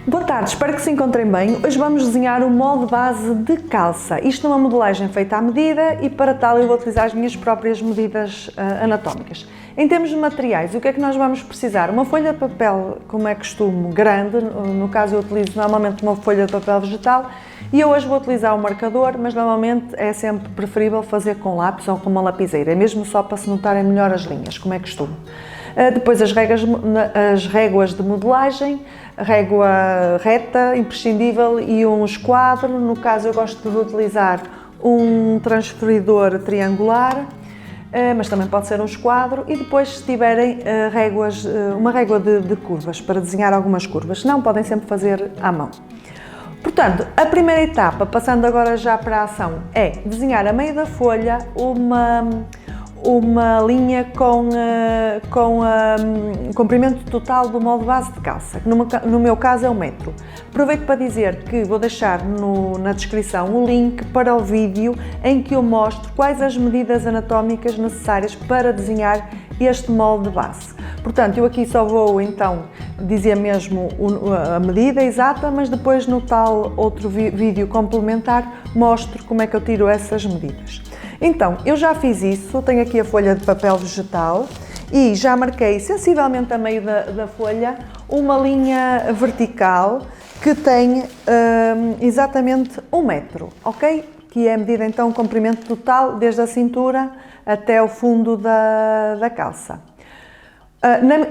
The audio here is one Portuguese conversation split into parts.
Boa tarde, espero que se encontrem bem. Hoje vamos desenhar o molde base de calça. Isto é uma modelagem feita à medida e para tal eu vou utilizar as minhas próprias medidas anatómicas. Em termos de materiais, o que é que nós vamos precisar? Uma folha de papel, como é costume, grande, no caso eu utilizo normalmente uma folha de papel vegetal e eu hoje vou utilizar um marcador, mas normalmente é sempre preferível fazer com lápis ou com uma lapiseira, é mesmo só para se notarem melhor as linhas, como é costume. Depois as réguas de modelagem, régua reta, imprescindível e um esquadro. No caso eu gosto de utilizar um transferidor triangular, mas também pode ser um esquadro. E depois se tiverem uma régua de curvas, para desenhar algumas curvas, senão podem sempre fazer à mão. Portanto, a primeira etapa, passando agora já para a ação, é desenhar a meio da folha uma linha com o comprimento total do molde base de calça, que no meu caso é 1 metro. Aproveito para dizer que vou deixar na descrição o link para o vídeo em que eu mostro quais as medidas anatómicas necessárias para desenhar este molde base. Portanto, eu aqui só vou então dizer mesmo a medida exata, mas depois no tal outro vídeo complementar mostro como é que eu tiro essas medidas. Então, eu já fiz isso, tenho aqui a folha de papel vegetal e já marquei sensivelmente a meio da folha uma linha vertical que tem exatamente 1 metro, ok? Que é a medida então o comprimento total desde a cintura até o fundo da calça.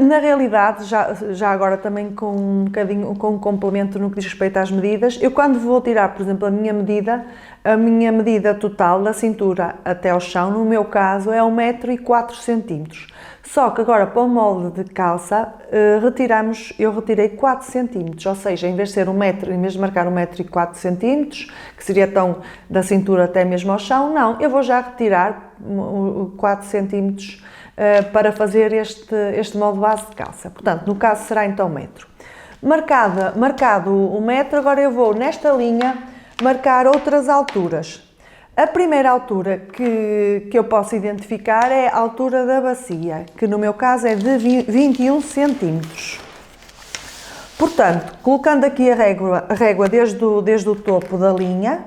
Na realidade, já agora também com um complemento no que diz respeito às medidas, eu quando vou tirar, por exemplo, a minha medida total da cintura até ao chão, no meu caso, é 1 metro e 4 centímetros. Só que agora para o molde de calça, eu retirei 4 centímetros, ou seja, em vez de ser 1 metro, em vez de marcar 1 metro e 4 centímetros, que seria então da cintura até mesmo ao chão, não, eu vou já retirar 4 centímetros para fazer este molde base de calça. Portanto, no caso será então 1 metro. Marcado 1 metro, agora eu vou nesta linha marcar outras alturas. A primeira altura que eu posso identificar é a altura da bacia, que no meu caso é de 21 centímetros. Portanto, colocando aqui a régua desde o topo da linha,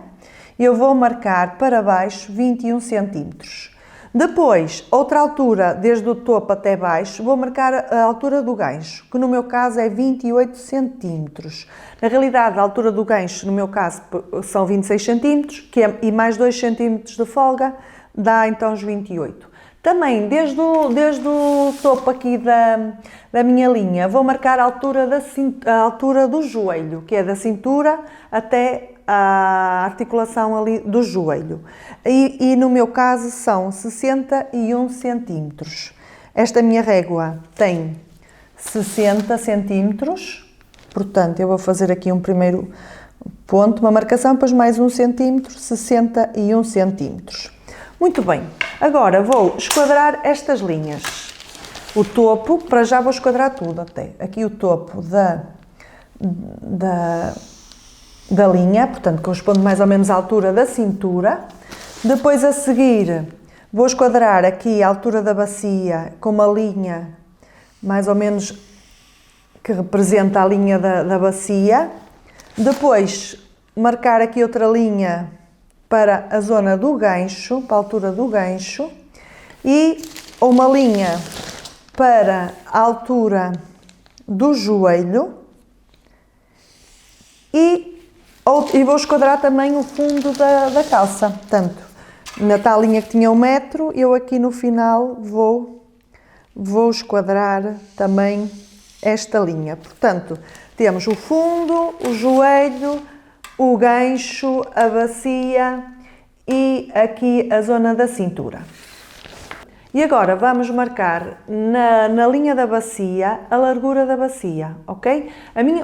eu vou marcar para baixo 21 centímetros. Depois, outra altura, desde o topo até baixo, vou marcar a altura do gancho, que no meu caso é 28 centímetros. Na realidade, a altura do gancho, no meu caso, são 26 centímetros, e mais 2 centímetros de folga, dá então os 28. Também, desde o topo aqui da minha linha, vou marcar a altura do joelho, que é da cintura até a articulação ali do joelho. E no meu caso são 61 centímetros. Esta minha régua tem 60 centímetros, portanto eu vou fazer aqui um primeiro ponto, uma marcação, depois mais 1 centímetro, 61 centímetros. Muito bem, agora vou esquadrar estas linhas. O topo, para já vou esquadrar tudo até. Aqui o topo da linha, portanto corresponde mais ou menos à altura da cintura. Depois a seguir vou esquadrar aqui a altura da bacia com uma linha mais ou menos que representa a linha da bacia. Depois marcar aqui outra linha para a zona do gancho, para a altura do gancho, e uma linha para a altura do joelho e vou esquadrar também o fundo da calça. Portanto, na tal linha que tinha 1 metro, eu aqui no final vou esquadrar também esta linha. Portanto, temos o fundo, o joelho, o gancho, a bacia e aqui a zona da cintura. E agora vamos marcar na linha da bacia a largura da bacia, ok?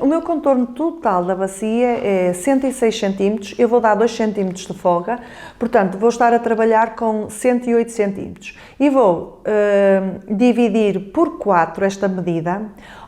O meu contorno total da bacia é 106 cm, eu vou dar 2 cm de folga, portanto vou estar a trabalhar com 108 cm e vou dividir por 4 esta medida,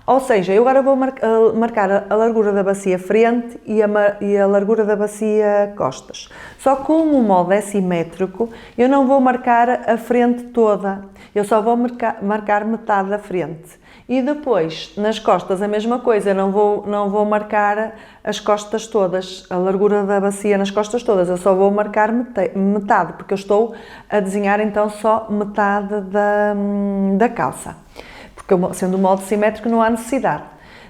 ou seja, eu agora vou marcar a largura da bacia frente e a largura da bacia costas. Só que como o molde é simétrico, eu não vou marcar a frente toda, eu só vou marcar metade da frente. E depois, nas costas, a mesma coisa, não vou marcar as costas todas, a largura da bacia nas costas todas, eu só vou marcar metade, porque eu estou a desenhar então só metade da calça, porque sendo um molde simétrico não há necessidade.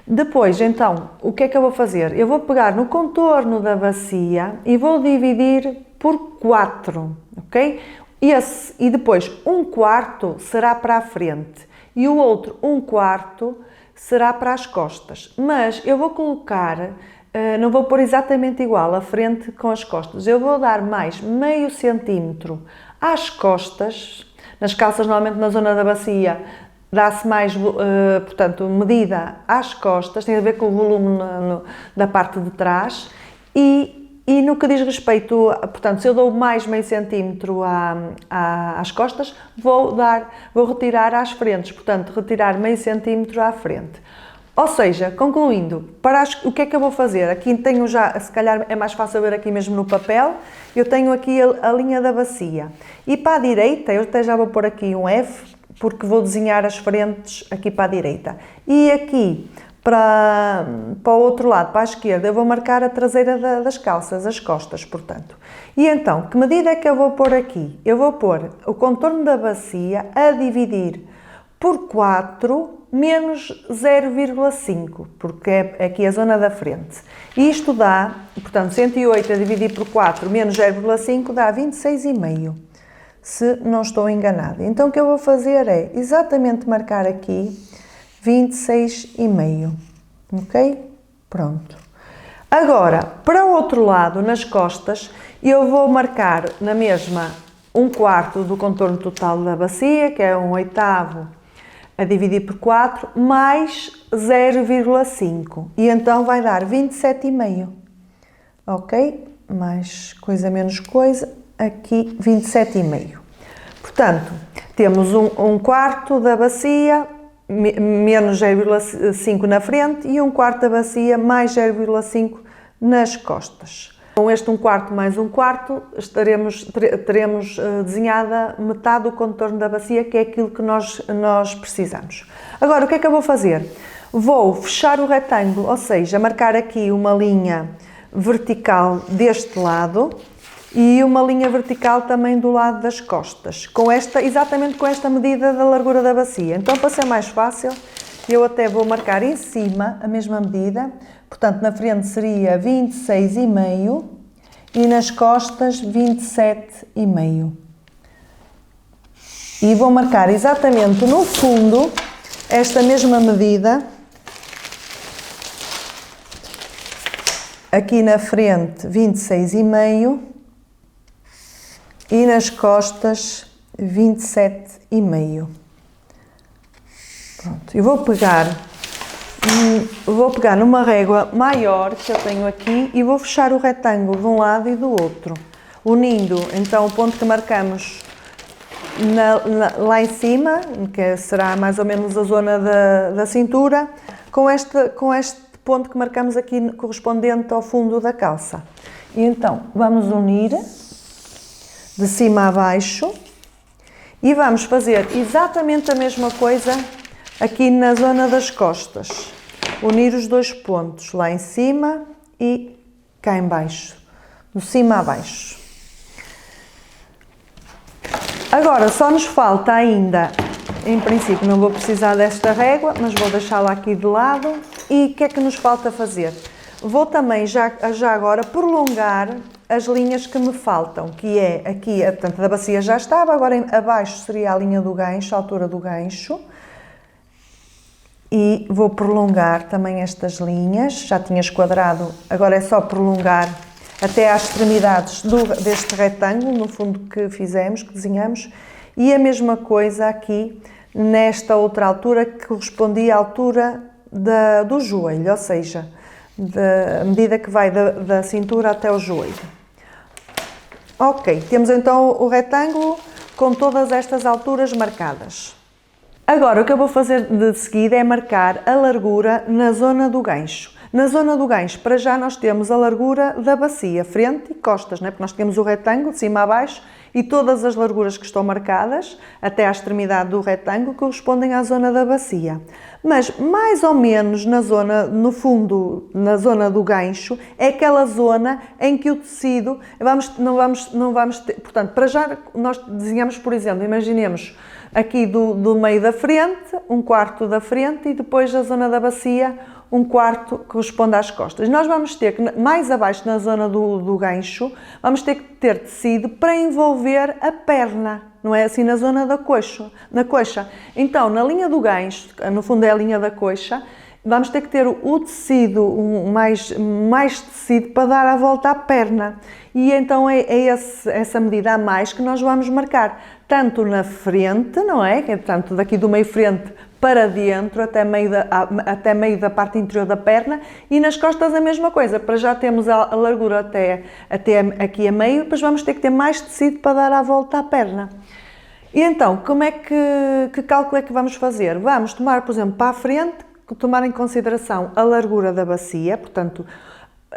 Depois, então, o que é que eu vou fazer? Eu vou pegar no contorno da bacia e vou dividir por 4, ok? E depois, 1/4 será para a frente e o outro 1/4 será para as costas. Mas eu vou colocar, não vou pôr exatamente igual a frente com as costas, eu vou dar mais meio centímetro às costas. Nas calças, normalmente na zona da bacia, dá-se mais, portanto, medida às costas, tem a ver com o volume da parte de trás e no que diz respeito, portanto, se eu dou mais meio centímetro às costas, vou retirar às frentes, portanto, retirar meio centímetro à frente. Ou seja, concluindo, o que é que eu vou fazer? Aqui tenho já, se calhar é mais fácil ver aqui mesmo no papel, eu tenho aqui a linha da bacia. E para a direita, eu até já vou pôr aqui um F, porque vou desenhar as frentes aqui para a direita. E aqui, para o outro lado, para a esquerda, eu vou marcar a traseira das calças, as costas, portanto. E então, que medida é que eu vou pôr aqui? Eu vou pôr o contorno da bacia a dividir por 4 menos 0,5, porque é aqui a zona da frente. E isto dá, portanto, 108 a dividir por 4 menos 0,5 dá 26,5, se não estou enganada. Então o que eu vou fazer é exatamente marcar aqui 26,5, ok? Pronto. Agora, para o outro lado, nas costas, eu vou marcar na mesma 1/4 do contorno total da bacia, que é 1/8 a dividir por 4, mais 0,5. E então vai dar 27,5. Ok? Mais coisa menos coisa, aqui 27,5. Portanto, temos 1/4 da bacia, menos 0,5 na frente, e 1/4 da bacia, mais 0,5 nas costas. Com este 1/4 mais 1/4, teremos desenhada metade do contorno da bacia, que é aquilo que nós precisamos. Agora, o que é que eu vou fazer? Vou fechar o retângulo, ou seja, marcar aqui uma linha vertical deste lado e uma linha vertical também do lado das costas, exatamente com esta medida da largura da bacia. Então, para ser mais fácil, eu até vou marcar em cima a mesma medida, portanto, na frente seria 26,5 e nas costas 27,5. E vou marcar exatamente no fundo esta mesma medida, aqui na frente 26,5 e nas costas 27,5. Pronto, eu vou pegar numa régua maior que eu tenho aqui e vou fechar o retângulo de um lado e do outro, unindo então o ponto que marcamos lá em cima, que será mais ou menos a zona da cintura, com este ponto que marcamos aqui correspondente ao fundo da calça. E então vamos unir de cima a baixo e vamos fazer exatamente a mesma coisa aqui na zona das costas. Unir os dois pontos lá em cima e cá em baixo, de cima a baixo. Agora só nos falta ainda, em princípio não vou precisar desta régua, mas vou deixá-la aqui de lado. E o que é que nos falta fazer? Vou também já agora prolongar as linhas que me faltam, que é aqui, portanto a bacia já estava, agora abaixo seria a linha do gancho, a altura do gancho. E vou prolongar também estas linhas, já tinha esquadrado, agora é só prolongar até às extremidades deste retângulo, no fundo que desenhamos, e a mesma coisa aqui nesta outra altura que correspondia à altura do joelho, ou seja, da medida que vai da cintura até o joelho. Ok, temos então o retângulo com todas estas alturas marcadas. Agora o que eu vou fazer de seguida é marcar a largura na zona do gancho. Na zona do gancho, para já nós temos a largura da bacia, frente e costas, não é? Porque nós temos o retângulo de cima a baixo e todas as larguras que estão marcadas até à extremidade do retângulo correspondem à zona da bacia. Mas mais ou menos na zona, no fundo, na zona do gancho, é aquela zona em que o tecido, não vamos ter, portanto, para já nós desenhamos, por exemplo, imaginemos aqui do meio da frente, um quarto da frente e depois a zona da bacia, um quarto que corresponde às costas. Nós vamos ter que, mais abaixo na zona do gancho, vamos ter que ter tecido para envolver a perna, não é assim na zona da coxa, na coxa. Então, na linha do gancho, no fundo é a linha da coxa, vamos ter que ter o tecido, mais tecido para dar a volta à perna. E então é essa medida a mais que nós vamos marcar, tanto na frente, não é? Portanto, daqui do meio frente para dentro, até meio da parte interior da perna, e nas costas a mesma coisa. Para já temos a largura até aqui a meio, depois vamos ter que ter mais tecido para dar a volta à perna. E então, que cálculo é que vamos fazer? Vamos tomar, por exemplo, para a frente, tomar em consideração a largura da bacia, portanto,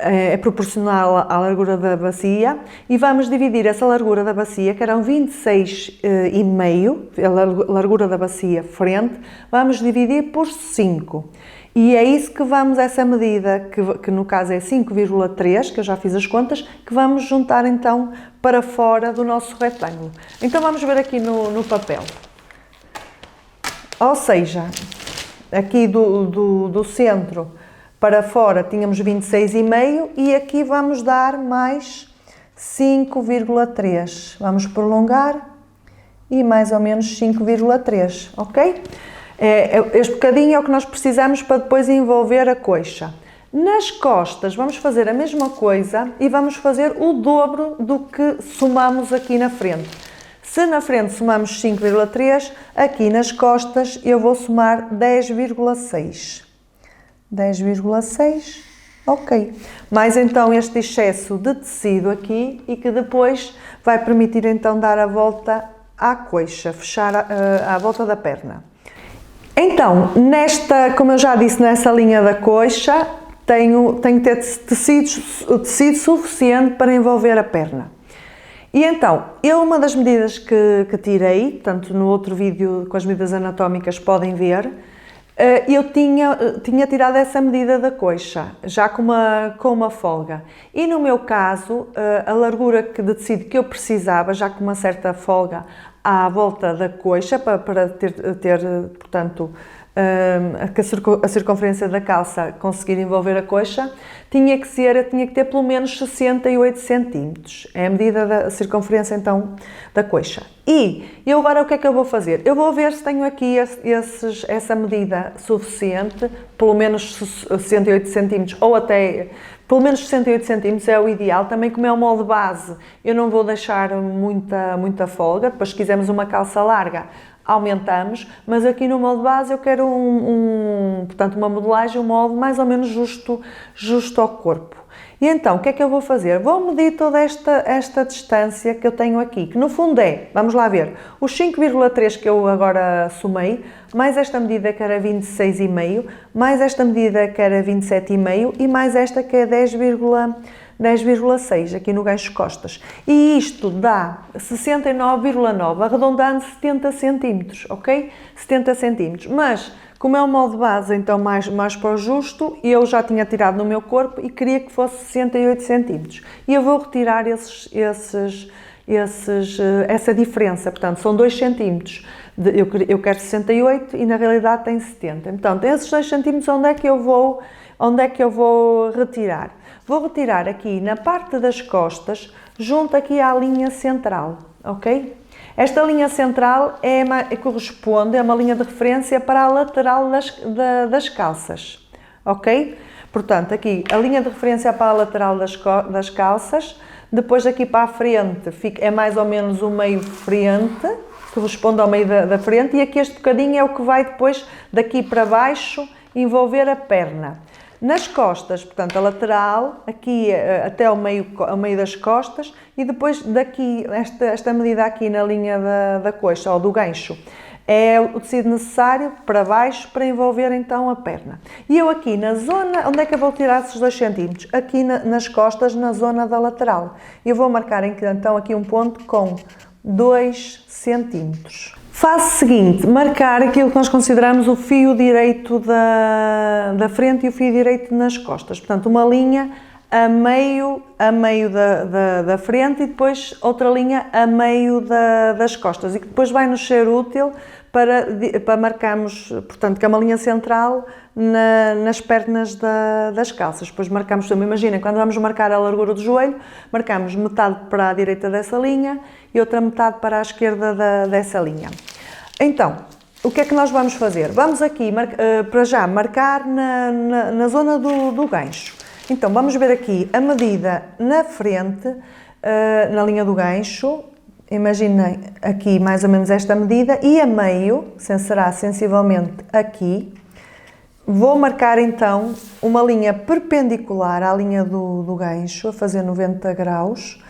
é proporcional à largura da bacia, e vamos dividir essa largura da bacia, que eram 26,5, a largura da bacia frente, vamos dividir por 5. E é isso que vamos, essa medida, que no caso é 5,3, que eu já fiz as contas, que vamos juntar então para fora do nosso retângulo. Então vamos ver aqui no papel. Ou seja, aqui do centro para fora tínhamos 26,5 e aqui vamos dar mais 5,3. Vamos prolongar e mais ou menos 5,3, ok? Este bocadinho é o que nós precisamos para depois envolver a coxa. Nas costas vamos fazer a mesma coisa e vamos fazer o dobro do que somamos aqui na frente. Se na frente somamos 5,3, aqui nas costas eu vou somar 10,6. 10,6, ok. Mais então este excesso de tecido aqui e que depois vai permitir então dar a volta à coxa, fechar à volta da perna. Então, como eu já disse, nessa linha da coxa, tenho que ter tecido suficiente para envolver a perna. E então, uma das medidas que tirei, tanto no outro vídeo com as medidas anatómicas podem ver, eu tinha tirado essa medida da coxa, já com uma folga. E no meu caso, a largura de tecido que eu precisava, já com uma certa folga à volta da coxa, para ter portanto, a circunferência da calça conseguir envolver a coxa, eu tinha que ter pelo menos 68 cm. É a medida da circunferência, então, da coxa. E eu agora o que é que eu vou fazer? Eu vou ver se tenho aqui essa medida suficiente, pelo menos 68 cm, ou até pelo menos 68 cm é o ideal. Também, como é o molde base, eu não vou deixar muita folga. Depois, se quisermos uma calça larga, aumentamos, mas aqui no molde base eu quero portanto, uma modelagem, um molde mais ou menos justo ao corpo. E então, o que é que eu vou fazer? Vou medir toda esta distância que eu tenho aqui, que no fundo vamos lá ver, os 5,3 que eu agora somei, mais esta medida que era 26,5, mais esta medida que era 27,5 e mais esta que é 10,6 aqui no gancho costas. E isto dá 69,9, arredondando 70 cm, ok? 70 cm. Mas, como é um molde base, então mais para o justo, eu já tinha tirado no meu corpo e queria que fosse 68 cm. E eu vou retirar essa diferença, portanto, são 2 cm. Eu quero 68 e na realidade tem 70. Então, esses 2 cm, onde é que eu vou retirar? Vou retirar aqui na parte das costas, junto aqui à linha central, ok? Esta linha central corresponde a uma linha de referência para a lateral das calças, ok? Portanto, aqui a linha de referência para a lateral das calças, depois daqui para a frente é mais ou menos o meio frente, corresponde ao meio da frente, e aqui este bocadinho é o que vai depois daqui para baixo envolver a perna. Nas costas, portanto, a lateral, aqui até ao meio das costas, e depois daqui, esta medida aqui na linha da coxa ou do gancho, é o tecido necessário para baixo para envolver então a perna. E eu aqui na zona, onde é que eu vou tirar esses 2 cm? Aqui nas costas, na zona da lateral. Eu vou marcar então aqui um ponto com 2 cm. Fase seguinte, marcar aquilo que nós consideramos o fio direito da frente e o fio direito nas costas. Portanto, uma linha a meio da frente e depois outra linha a meio das costas, e que depois vai nos ser útil para marcarmos, portanto, que é uma linha central nas pernas das calças. Depois marcamos também, imaginem, quando vamos marcar a largura do joelho, marcamos metade para a direita dessa linha e outra metade para a esquerda dessa linha. Então, o que é que nós vamos fazer? Vamos aqui, para já, marcar na zona do gancho. Então, vamos ver aqui a medida na frente, na linha do gancho. Imaginem aqui mais ou menos esta medida, e a meio, será sensivelmente aqui. Vou marcar então uma linha perpendicular à linha do gancho, a fazer 90 graus,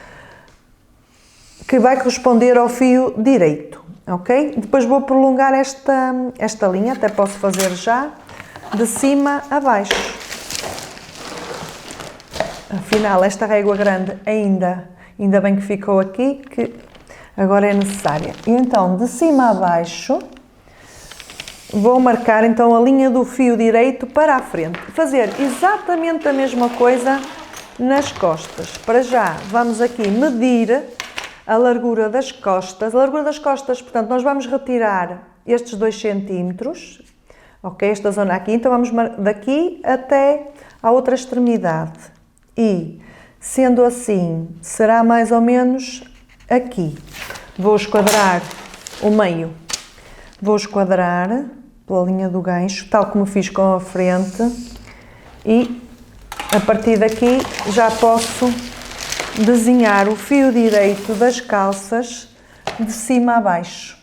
que vai corresponder ao fio direito, ok? Depois vou prolongar esta linha, até posso fazer já, de cima a baixo. Afinal, esta régua grande ainda bem que ficou aqui, que agora é necessária. E então, de cima a baixo, vou marcar então a linha do fio direito para a frente. Fazer exatamente a mesma coisa nas costas. Para já, vamos aqui medir a largura das costas. A largura das costas, portanto, nós vamos retirar estes 2 cm, ok? Esta zona aqui. Então, vamos daqui até à outra extremidade. E, sendo assim, será mais ou menos aqui. Vou esquadrar o meio. Vou esquadrar pela linha do gancho, tal como fiz com a frente. E, a partir daqui, já posso desenhar o fio direito das calças de cima a baixo.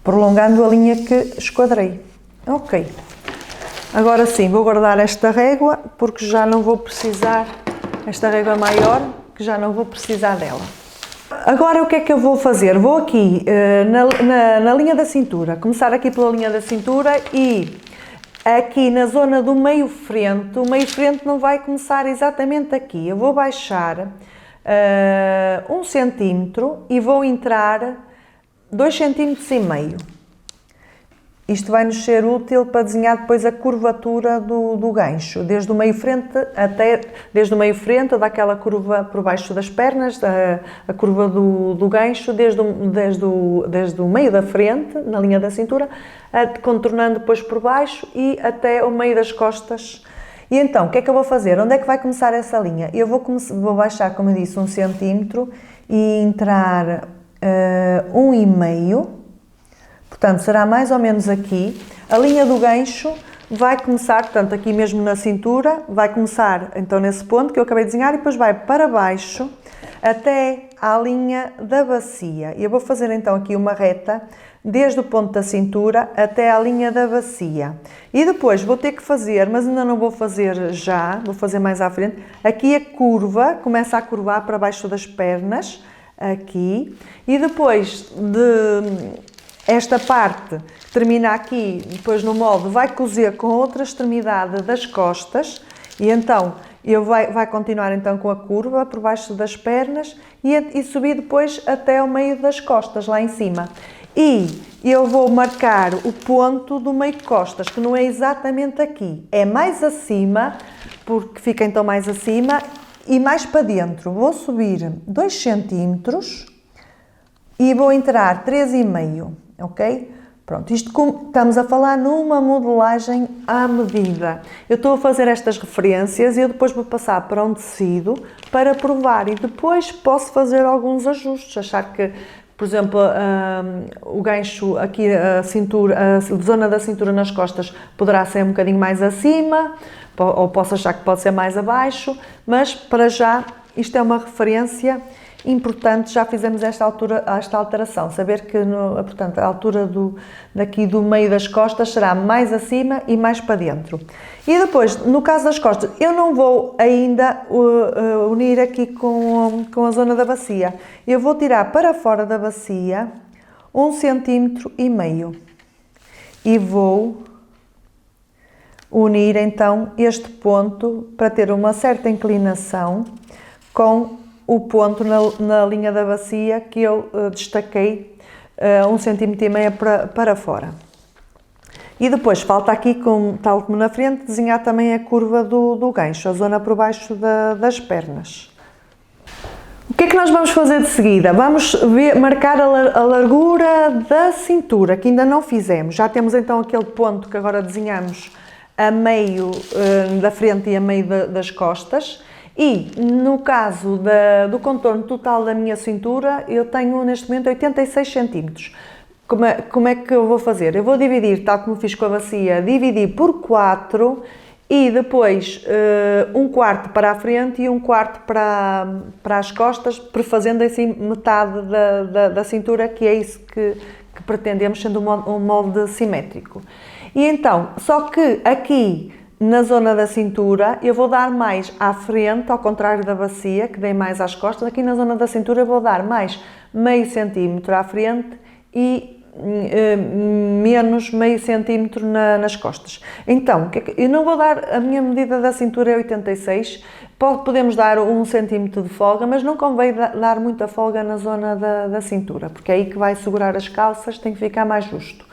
Prolongando a linha que esquadrei. Ok. Agora sim, vou guardar esta régua, porque já não vou precisar, esta régua maior, que já não vou precisar dela. Agora o que é que eu vou fazer? Vou aqui na linha da cintura, começar aqui pela linha da cintura e aqui na zona do meio frente, o meio frente não vai começar exatamente aqui. Eu vou baixar 1 cm e vou entrar 2,5 cm. Isto vai nos ser útil para desenhar depois a curvatura do gancho, desde o meio frente daquela curva por baixo das pernas, a curva do gancho, desde o meio da frente, na linha da cintura, contornando depois por baixo e até o meio das costas. E então, o que é que eu vou fazer? Onde é que vai começar essa linha? Eu vou baixar, como eu disse, 1 cm e entrar 1,5. Portanto, será mais ou menos aqui. A linha do gancho vai começar, portanto, aqui mesmo na cintura, vai começar então nesse ponto que eu acabei de desenhar e depois vai para baixo até à linha da bacia. E eu vou fazer então aqui uma reta desde o ponto da cintura até à linha da bacia. E depois vou ter que fazer, mas ainda não vou fazer já, vou fazer mais à frente, aqui a curva, começa a curvar para baixo das pernas, aqui, e depois esta parte que termina aqui, depois no molde, vai cozer com a outra extremidade das costas e então vai continuar então com a curva por baixo das pernas e subir depois até ao meio das costas, lá em cima. E eu vou marcar o ponto do meio de costas, que não é exatamente aqui, é mais acima, porque fica então mais acima e mais para dentro. Vou subir 2 cm e vou entrar 3,5. Ok? Pronto, isto estamos a falar numa modelagem à medida. Eu estou a fazer estas referências e eu depois vou passar para um tecido para provar e depois posso fazer alguns ajustes. Achar que, por exemplo, o gancho aqui, a zona da cintura nas costas poderá ser um bocadinho mais acima, ou posso achar que pode ser mais abaixo, mas para já isto é uma referência importante, já fizemos esta alteração, saber que, portanto, a altura daqui do meio das costas será mais acima e mais para dentro. E depois, no caso das costas, eu não vou ainda unir aqui com a zona da bacia. Eu vou tirar para fora da bacia 1,5 cm e vou unir então este ponto para ter uma certa inclinação com o ponto na linha da bacia que eu destaquei 1,5 cm para fora. E depois falta aqui, tal como na frente, desenhar também a curva do gancho, a zona por baixo das pernas. O que é que nós vamos fazer de seguida? Vamos marcar a largura da cintura, que ainda não fizemos. Já temos então aquele ponto que agora desenhamos a meio da frente e a meio das costas. E no caso do contorno total da minha cintura, eu tenho neste momento 86 cm. Como é que eu vou fazer? Eu vou dividir, tal como fiz com a bacia, dividir por 4 e depois 1/4 para a frente e 1/4 para as costas, prefazendo assim metade da cintura, que é isso que pretendemos, sendo um molde simétrico. E então, só que aqui na zona da cintura eu vou dar mais à frente, ao contrário da bacia, que dei mais às costas. Aqui na zona da cintura eu vou dar mais meio centímetro à frente e menos meio centímetro nas costas. Então, eu não vou dar, a minha medida da cintura é 86, podemos dar 1 centímetro de folga, mas não convém dar muita folga na zona da cintura, porque é aí que vai segurar as calças, tem que ficar mais justo.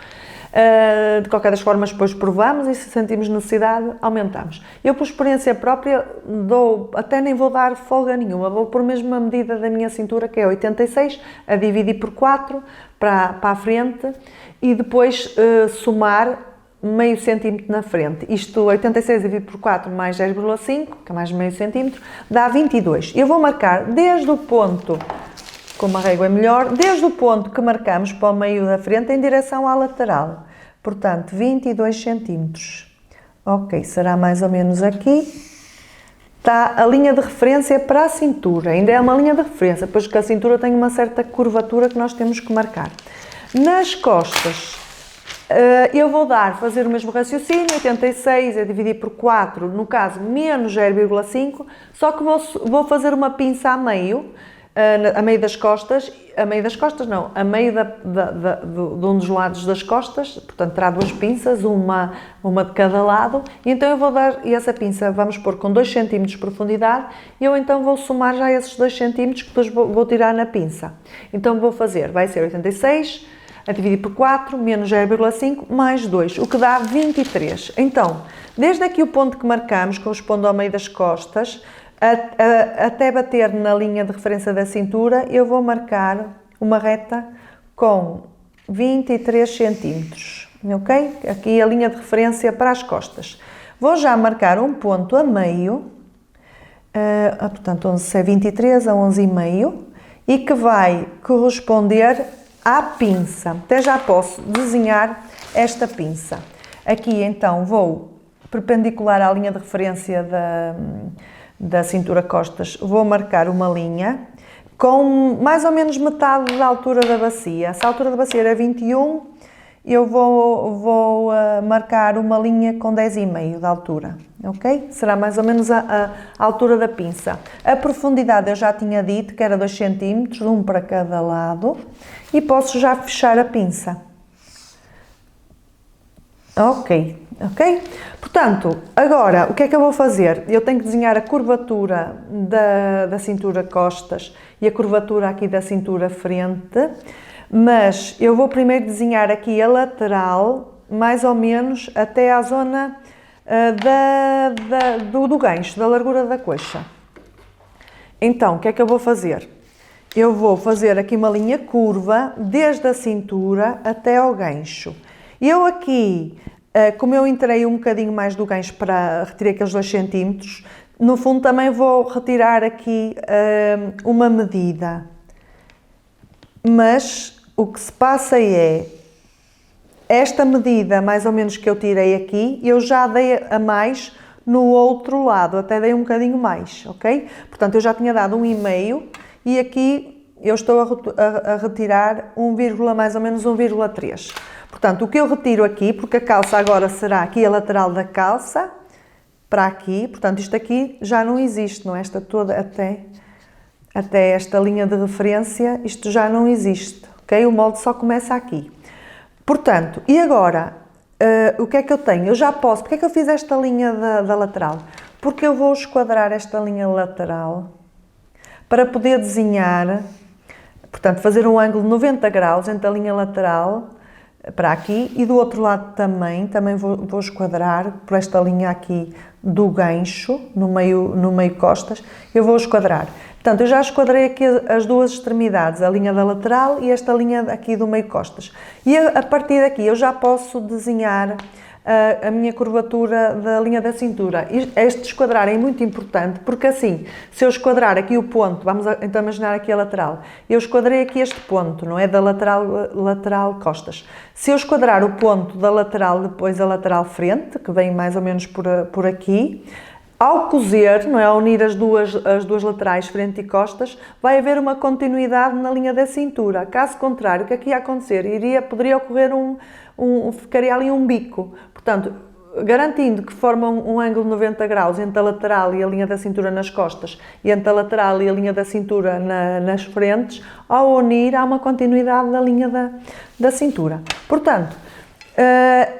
De qualquer das formas, depois provamos e se sentimos necessidade, aumentamos. Eu, por experiência própria, até nem vou dar folga nenhuma, vou por mesmo a medida da minha cintura, que é 86, a dividir por 4 para a frente e depois somar meio centímetro na frente. Isto, 86 dividido por 4 mais 10,5, que é mais meio centímetro, dá 22. Eu vou marcar desde o ponto, como a régua é melhor, desde o ponto que marcamos para o meio da frente em direção à lateral. Portanto, 22 centímetros. Ok, será mais ou menos aqui. Está a linha de referência para a cintura. Ainda é uma linha de referência, pois que a cintura tem uma certa curvatura que nós temos que marcar. Nas costas, eu vou fazer o mesmo raciocínio, 86 é dividir por 4, no caso, menos 0,5, só que vou fazer uma pinça a meio das costas, a meio de um dos lados das costas, portanto terá duas pinças, uma de cada lado, e então eu vou dar, e essa pinça vamos pôr com 2 cm de profundidade, e eu então vou somar já esses 2 cm que depois vou tirar na pinça. Então vou fazer, vai ser 86, a dividir por 4, menos 0,5, mais 2, o que dá 23. Então, desde aqui o ponto que marcamos, corresponde ao meio das costas, até bater na linha de referência da cintura, eu vou marcar uma reta com 23 centímetros, ok? Aqui a linha de referência para as costas. Vou já marcar um ponto a meio, portanto, se é 23 a 11,5, e que vai corresponder à pinça. Até já posso desenhar esta pinça. Aqui, então, vou perpendicular à linha de referência da cintura costas, vou marcar uma linha com mais ou menos metade da altura da bacia. Se a altura da bacia era 21, eu vou marcar uma linha com 10,5 de altura, ok? Será mais ou menos a altura da pinça. A profundidade eu já tinha dito que era 2 cm, um para cada lado, e posso já fechar a pinça. Ok? Portanto, agora, o que é que eu vou fazer? Eu tenho que desenhar a curvatura da cintura costas e a curvatura aqui da cintura frente, mas eu vou primeiro desenhar aqui a lateral, mais ou menos até à zona do gancho, da largura da coxa. Então, o que é que eu vou fazer? Eu vou fazer aqui uma linha curva, desde a cintura até ao gancho. Eu aqui, como eu entrei um bocadinho mais do gancho para retirar aqueles 2 centímetros, no fundo também vou retirar aqui uma medida. Mas o que se passa é, esta medida mais ou menos que eu tirei aqui, eu já dei a mais no outro lado, até dei um bocadinho mais, ok? Portanto, eu já tinha dado 1,5 e aqui eu estou a retirar mais ou menos 1,3. Portanto, o que eu retiro aqui, porque a calça agora será aqui a lateral da calça, para aqui, portanto isto aqui já não existe, não é? Esta toda até esta linha de referência, isto já não existe, ok? O molde só começa aqui. Portanto, e agora, o que é que eu tenho? Eu já posso, porque é que eu fiz esta linha da lateral? Porque eu vou esquadrar esta linha lateral para poder desenhar, portanto, fazer um ângulo de 90 graus entre a linha lateral para aqui e do outro lado também vou esquadrar por esta linha aqui do gancho, no meio costas, eu vou esquadrar. Portanto, eu já esquadrei aqui as duas extremidades, a linha da lateral e esta linha aqui do meio costas. E a partir daqui eu já posso desenhar a minha curvatura da linha da cintura. Este esquadrar é muito importante, porque assim, se eu esquadrar aqui o ponto, vamos então imaginar aqui a lateral, eu esquadrei aqui este ponto, não é? Da lateral costas. Se eu esquadrar o ponto da lateral, depois a lateral frente, que vem mais ou menos por aqui, ao cozer, não é? Ao unir as duas laterais, frente e costas, vai haver uma continuidade na linha da cintura. Caso contrário, o que aqui ia acontecer? Poderia ocorrer ficaria ali um bico. Portanto, garantindo que forma um ângulo de 90 graus entre a lateral e a linha da cintura nas costas e entre a lateral e a linha da cintura nas frentes, ao unir há uma continuidade da linha da cintura. Portanto,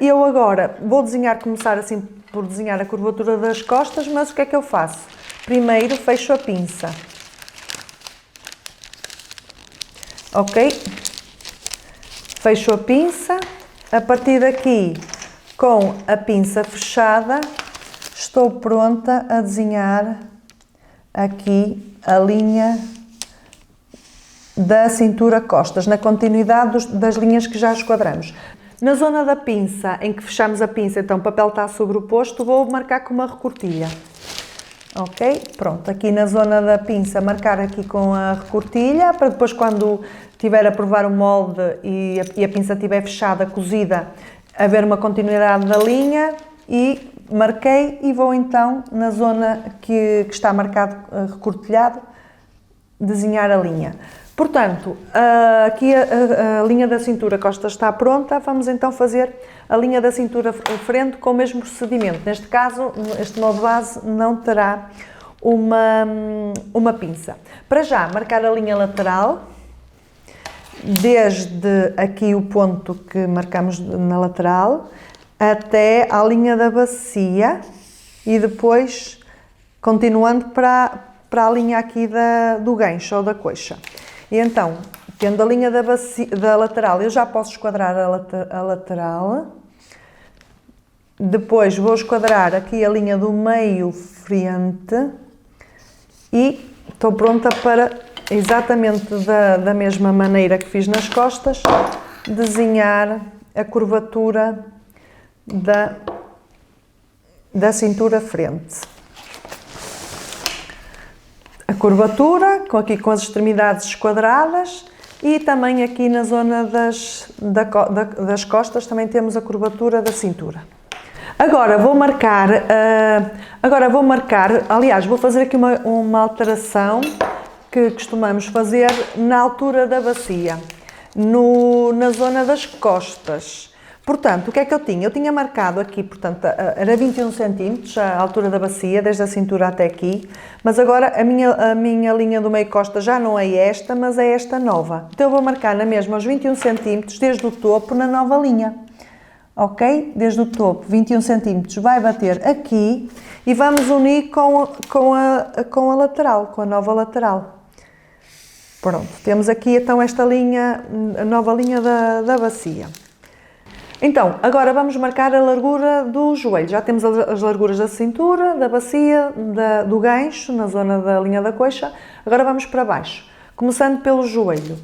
eu agora vou começar assim por desenhar a curvatura das costas, mas o que é que eu faço? Primeiro fecho a pinça. Ok? Fecho a pinça. A partir daqui, com a pinça fechada, estou pronta a desenhar aqui a linha da cintura-costas, na continuidade das linhas que já esquadramos. Na zona da pinça, em que fechamos a pinça, então o papel está sobreposto, vou marcar com uma recortilha. Ok? Pronto, aqui na zona da pinça, marcar aqui com a recortilha, para depois quando estiver a provar o molde e a pinça estiver fechada, cozida, haver uma continuidade da linha, e marquei e vou então, na zona que está marcado recortilhado, desenhar a linha. Portanto, aqui a linha da cintura costas está pronta, vamos então fazer a linha da cintura frente com o mesmo procedimento. Neste caso, este molde base não terá uma pinça. Para já, marcar a linha lateral, desde aqui o ponto que marcamos na lateral, até à linha da bacia e depois continuando para a linha aqui do gancho ou da coxa. E então, tendo a linha da lateral, eu já posso esquadrar a lateral. Depois vou esquadrar aqui a linha do meio frente e estou pronta para, exatamente da mesma maneira que fiz nas costas, desenhar a curvatura da cintura frente. A curvatura, aqui com as extremidades esquadradas, e também aqui na zona das costas também temos a curvatura da cintura. Agora vou marcar, aliás, vou fazer aqui uma alteração que costumamos fazer na altura da bacia, na zona das costas. Portanto, o que é que eu tinha? Eu tinha marcado aqui, portanto, era 21 cm a altura da bacia, desde a cintura até aqui, mas agora a minha linha do meio costa já não é esta, mas é esta nova. Então eu vou marcar na mesma os 21 cm desde o topo na nova linha. Ok? Desde o topo, 21 cm vai bater aqui e vamos unir com a lateral, com a nova lateral. Pronto, temos aqui então esta linha, a nova linha da bacia. Então, agora vamos marcar a largura do joelho. Já temos as larguras da cintura, da bacia, do gancho, na zona da linha da coxa. Agora vamos para baixo, começando pelo joelho.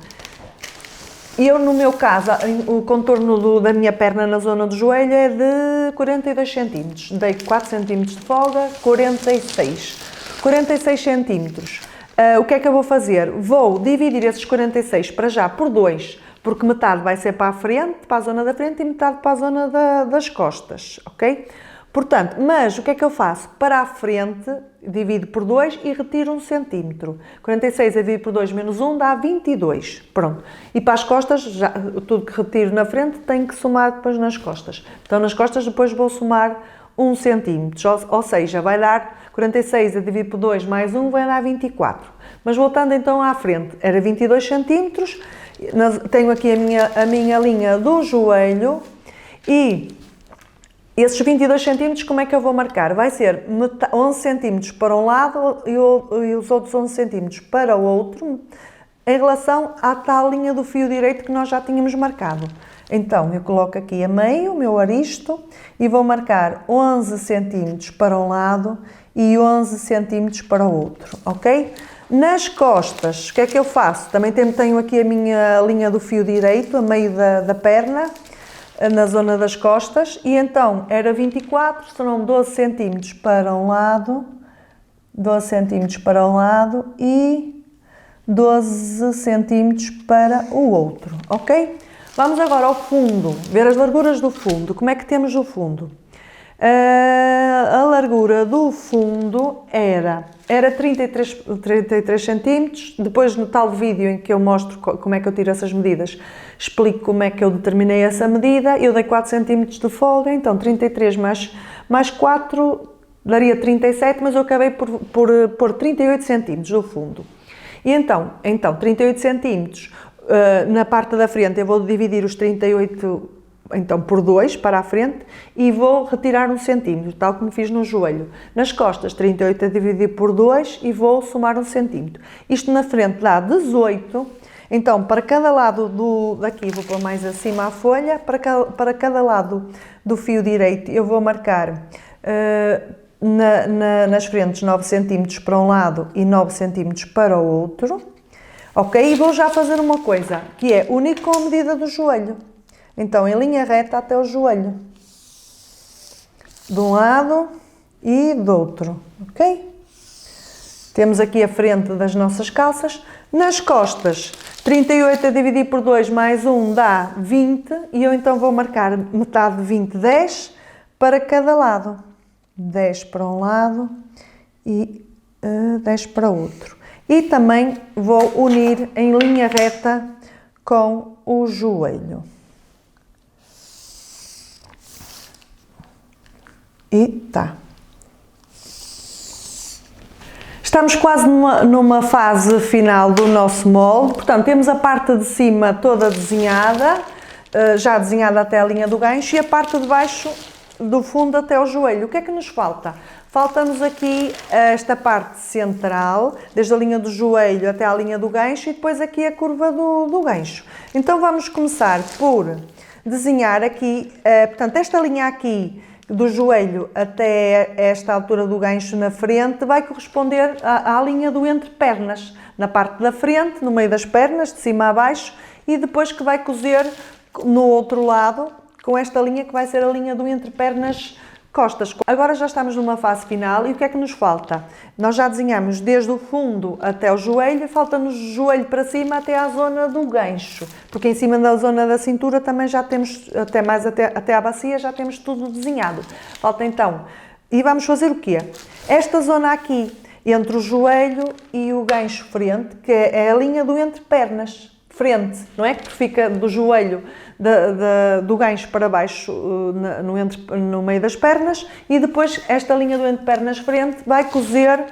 Eu, no meu caso, o contorno da minha perna na zona do joelho é de 42 cm. Dei 4 cm de folga, 46 cm. O que é que eu vou fazer? Vou dividir esses 46 para já por 2, porque metade vai ser para a frente, para a zona da frente, e metade para a zona das costas, ok? Portanto, mas o que é que eu faço? Para a frente, divido por 2 e retiro 1 centímetro. 46 a dividir por 2 menos 1 dá 22. Pronto. E para as costas, já, tudo que retiro na frente tem que somar depois nas costas. Então nas costas depois vou somar 1 centímetro, ou seja, vai dar 46 a dividir por 2 mais 1 vai dar 24. Mas voltando então à frente, era 22 centímetros, tenho aqui a minha linha do joelho e esses 22 centímetros como é que eu vou marcar? Vai ser 11 centímetros para um lado e os outros 11 centímetros para o outro, em relação à tal linha do fio direito que nós já tínhamos marcado. Então, eu coloco aqui a meio, o meu aristo, e vou marcar 11 centímetros para um lado e 11 centímetros para o outro, ok? Nas costas, o que é que eu faço? Também tenho aqui a minha linha do fio direito, a meio da perna, na zona das costas, e então era 24, serão 12 centímetros para um lado, 12 centímetros para um lado e 12 centímetros para o outro, ok? Vamos agora ao fundo, ver as larguras do fundo. Como é que temos o fundo? A largura do fundo era 33 centímetros. Depois, no tal vídeo em que eu mostro como é que eu tiro essas medidas, explico como é que eu determinei essa medida. Eu dei 4 centímetros de folga, então 33 mais 4 daria 37, mas eu acabei por pôr 38 centímetros do fundo. E então 38 centímetros. Na parte da frente eu vou dividir os 38 então por 2 para a frente e vou retirar 1 centímetro, tal como fiz no joelho. Nas costas 38 a dividir por 2 e vou somar 1 centímetro. Isto na frente dá 18, então para cada lado daqui, vou pôr mais acima a folha, para cada lado do fio direito eu vou marcar nas frentes 9 centímetros para um lado e 9 centímetros para o outro. Ok? E vou já fazer uma coisa, que é unir com a medida do joelho. Então, em linha reta até o joelho. De um lado e do outro. Ok? Temos aqui a frente das nossas calças. Nas costas, 38 a dividir por 2 mais 1 dá 20. E eu então vou marcar metade de 20, 10 para cada lado. 10 para um lado e 10 para o outro. E também vou unir em linha reta com o joelho. E tá. Estamos quase numa fase final do nosso molde. Portanto, temos a parte de cima toda desenhada, já desenhada até a linha do gancho, e a parte de baixo do fundo até o joelho. O que é que nos falta? Falta-nos aqui esta parte central, desde a linha do joelho até a linha do gancho, e depois aqui a curva do gancho. Então vamos começar por desenhar aqui, portanto, esta linha aqui do joelho até esta altura do gancho na frente vai corresponder à linha do entre pernas, na parte da frente, no meio das pernas, de cima a baixo, e depois que vai cozer no outro lado, com esta linha que vai ser a linha do entre pernas costas. Agora já estamos numa fase final e o que é que nos falta? Nós já desenhamos desde o fundo até o joelho e falta-nos o joelho para cima até à zona do gancho, porque em cima da zona da cintura também já temos, até à bacia já temos tudo desenhado. Falta então, e vamos fazer o quê? Esta zona aqui, entre o joelho e o gancho frente, que é a linha do entre pernas, frente, não é? Que fica do joelho do gancho para baixo no meio das pernas, e depois esta linha do entre pernas frente vai cozer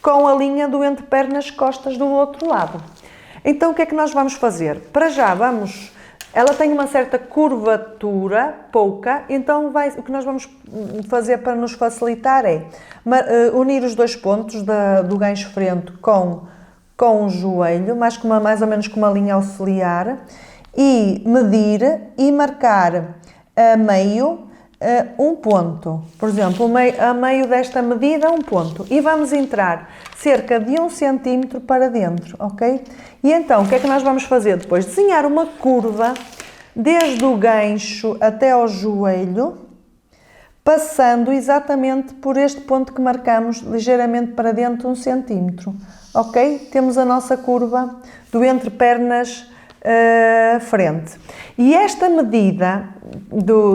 com a linha do entre pernas costas do outro lado. Então o que é que nós vamos fazer? Para já ela tem uma certa curvatura, pouca, então o que nós vamos fazer para nos facilitar é unir os dois pontos do gancho frente com o joelho, mais ou menos com uma linha auxiliar, e medir e marcar a meio um ponto. Por exemplo, a meio desta medida, um ponto. E vamos entrar cerca de 1 centímetro para dentro, ok? E então, o que é que nós vamos fazer depois? Desenhar uma curva desde o gancho até ao joelho, passando exatamente por este ponto que marcamos ligeiramente para dentro, 1 centímetro. Ok? Temos a nossa curva do entre pernas frente. E esta medida,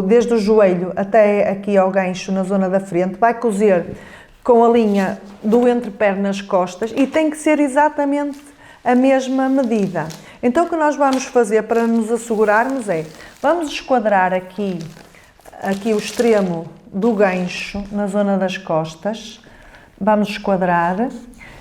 desde o joelho até aqui ao gancho na zona da frente, vai cozer com a linha do entrepernas costas e tem que ser exatamente a mesma medida. Então o que nós vamos fazer para nos assegurarmos é, vamos esquadrar aqui o extremo do gancho na zona das costas, vamos esquadrar,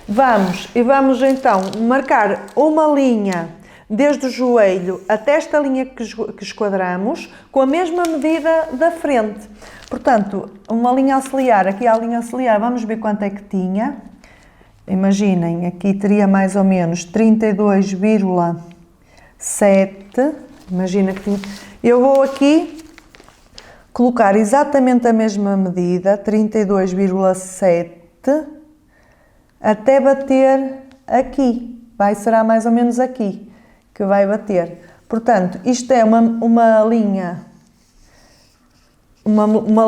vamos então marcar uma linha desde o joelho até esta linha que esquadramos, com a mesma medida da frente. Portanto, uma linha auxiliar, aqui a linha auxiliar, vamos ver quanto é que tinha. Imaginem, aqui teria mais ou menos 32,7. Imagina que tinha. Eu vou aqui colocar exatamente a mesma medida, 32,7, até bater aqui. Será mais ou menos aqui que vai bater. Portanto, isto é uma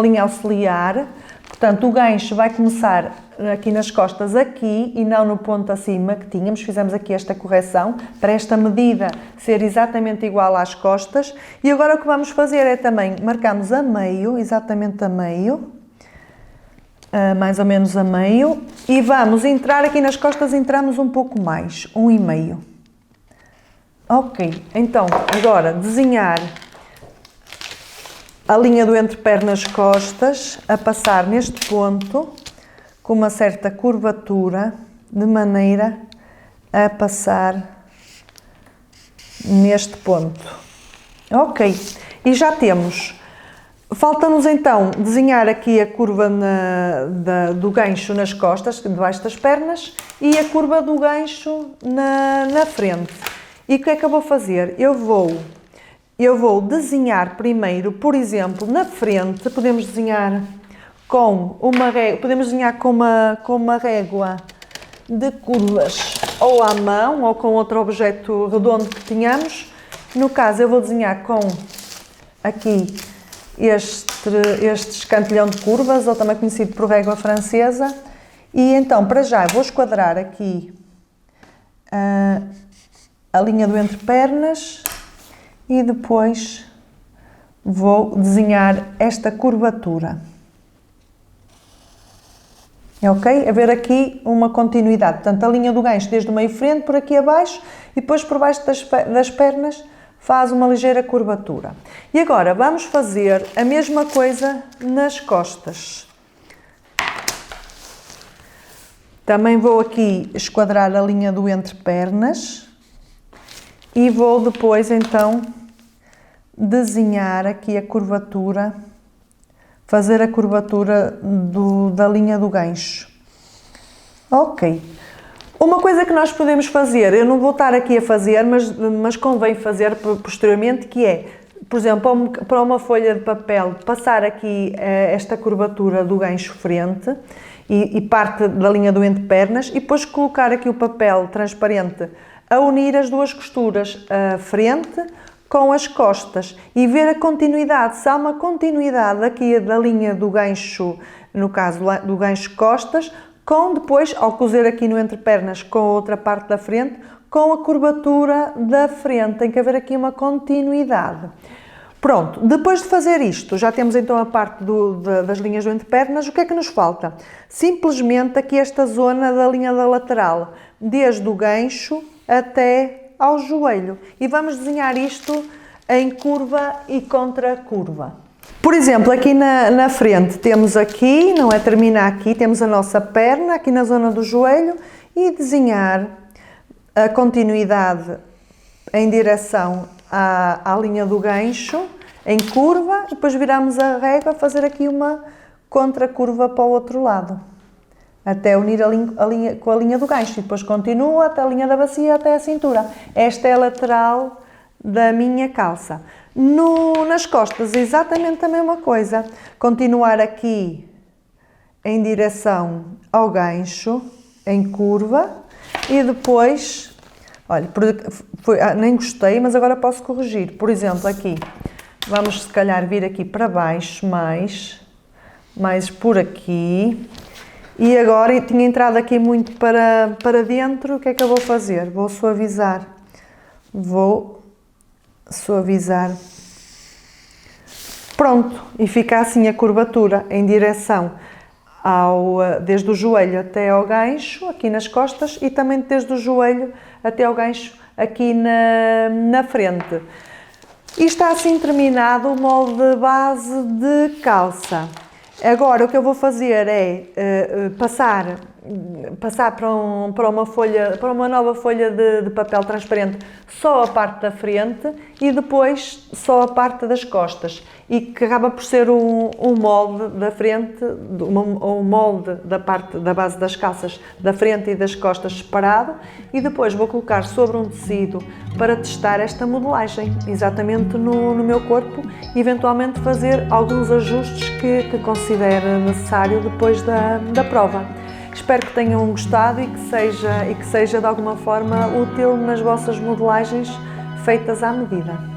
linha auxiliar. Portanto, o gancho vai começar aqui nas costas aqui e não no ponto acima que tínhamos. Fizemos aqui esta correção para esta medida ser exatamente igual às costas. E agora o que vamos fazer é também marcamos a meio, exatamente a meio, mais ou menos a meio, e vamos entrar aqui nas costas, entramos um pouco mais, 1,5. Ok, então agora desenhar a linha do entrepernas costas, a passar neste ponto, com uma certa curvatura, de maneira a passar neste ponto. Ok, e já temos. Falta-nos então desenhar aqui a curva do gancho nas costas, debaixo das pernas, e a curva do gancho na frente. E o que é que eu vou fazer? Eu vou desenhar primeiro, por exemplo, na frente, podemos desenhar com uma régua de curvas, ou à mão, ou com outro objeto redondo que tenhamos. No caso, eu vou desenhar com aqui este escantilhão de curvas, ou também conhecido por régua francesa. E então, para já, vou esquadrar aqui a linha do entrepernas e depois vou desenhar esta curvatura. Ok? A ver aqui uma continuidade. Portanto, a linha do gancho desde o meio frente, por aqui abaixo, e depois por baixo das pernas faz uma ligeira curvatura. E agora vamos fazer a mesma coisa nas costas. Também vou aqui esquadrar a linha do entrepernas e vou depois então desenhar aqui a curvatura, fazer a curvatura da linha do gancho. Ok. Uma coisa que nós podemos fazer, eu não vou estar aqui a fazer, mas convém fazer posteriormente, que é, por exemplo, para uma folha de papel, passar aqui esta curvatura do gancho frente e parte da linha do entrepernas e depois colocar aqui o papel transparente a unir as duas costuras, a frente com as costas, e ver a continuidade, se há uma continuidade aqui da linha do gancho, no caso do gancho costas, com depois, ao cozer aqui no entrepernas com a outra parte da frente, com a curvatura da frente, tem que haver aqui uma continuidade. Pronto, depois de fazer isto, já temos então a parte das linhas do entrepernas. O que é que nos falta? Simplesmente aqui esta zona da linha da lateral, desde o gancho até ao joelho. E vamos desenhar isto em curva e contra curva. Por exemplo, aqui na frente temos aqui, não é? Termina aqui, temos a nossa perna aqui na zona do joelho e desenhar a continuidade em direção à linha do gancho, em curva, e depois viramos a régua, fazer aqui uma contra-curva para o outro lado, até unir a linha com a linha do gancho, e depois continua até a linha da bacia, até a cintura. Esta é a lateral da minha calça. Nas costas, exatamente a mesma coisa. Continuar aqui em direção ao gancho, em curva, e depois, olha, nem gostei, mas agora posso corrigir. Por exemplo, aqui, vamos se calhar vir aqui para baixo, mais por aqui. E agora, tinha entrado aqui muito para dentro, o que é que eu vou fazer? Vou suavizar. Pronto, e fica assim a curvatura em direção desde o joelho até ao gancho, aqui nas costas, e também desde o joelho até ao gancho, aqui na frente. E está assim terminado o molde base de calça. Agora o que eu vou fazer é passar para uma nova folha de papel transparente só a parte da frente e depois só a parte das costas, e que acaba por ser um molde da frente, um molde da parte da base das calças da frente e das costas separado, e depois vou colocar sobre um tecido para testar esta modelagem exatamente no meu corpo e eventualmente fazer alguns ajustes que considere necessário depois da prova. Espero que tenham gostado e que seja de alguma forma útil nas vossas modelagens feitas à medida.